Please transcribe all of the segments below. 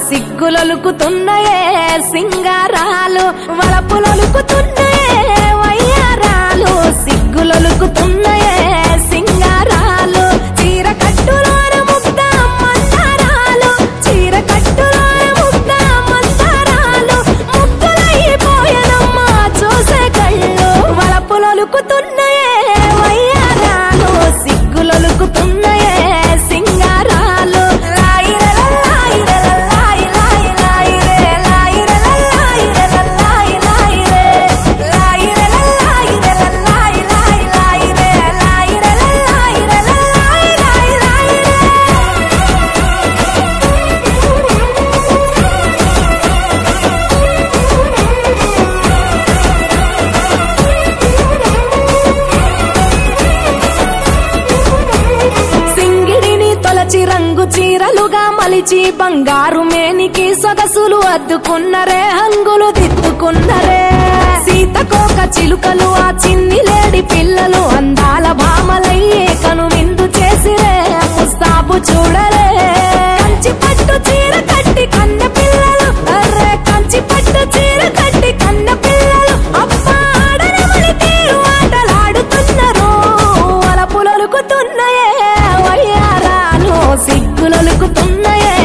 సిగ్గులొలుకుతున్నాయే సింగారాలు వలపులొలుకుతున్నాయే వయ్యారాలు సిగ్గులొలుకుతున్నాయే సింగారాలు చీర కట్టులోన ముద్ద మందారాలు చీర కట్టులోన ముద్ద మందారాలు ముగ్గులైపోయనమ్మా చూసే కళ్ళు వలపులొలుకుతున్నాయే వయ్యారాలు సిగ్గులొలుకుతున్నాయే సింగారాలు రంగు చీరలుగా మలిచి బంగారు మేనికి సొగసులు అద్దుకున్నరే హంగులు దిద్దుకున్నరే సీతకోక చిలుకలు ఆ చిన్ని లేడి పిల్లలు అందాల భామలయ్యే కను విందు చేసిరే ముస్తాబు చూడరే కంచి పట్టు చీర కట్టి కన్న పిల్లలు అర్రే కంచి పట్టు చీర కట్టి కన్న పిల్లలు అబ్బా ఆడనమని తీరు ఆటలాడుతున్నారు వలపులొలుకుతున్నాయే వయ్యారాలు సిగ్గులొలుకుతున్నాయే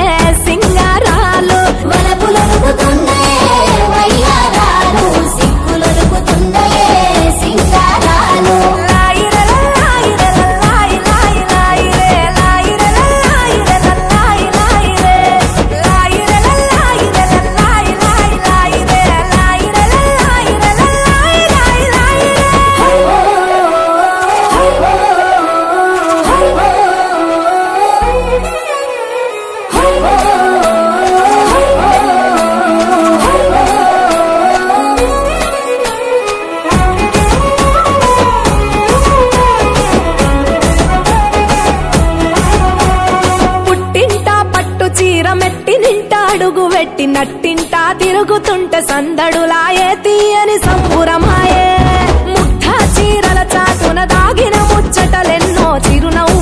సింగారాలు వలపులొలుకుతున్నాయే వయ్యారాలు సిగ్గులొలుకుతున్నాయే సింగారాలు వెట్టి నట్టింటా తిరుగుతుంటే సందడులాయే తీయని సంబురమాయే ముగ్ధ చీరల చాటున దాగిన ముచ్చటలెన్నో చిరునవ్వు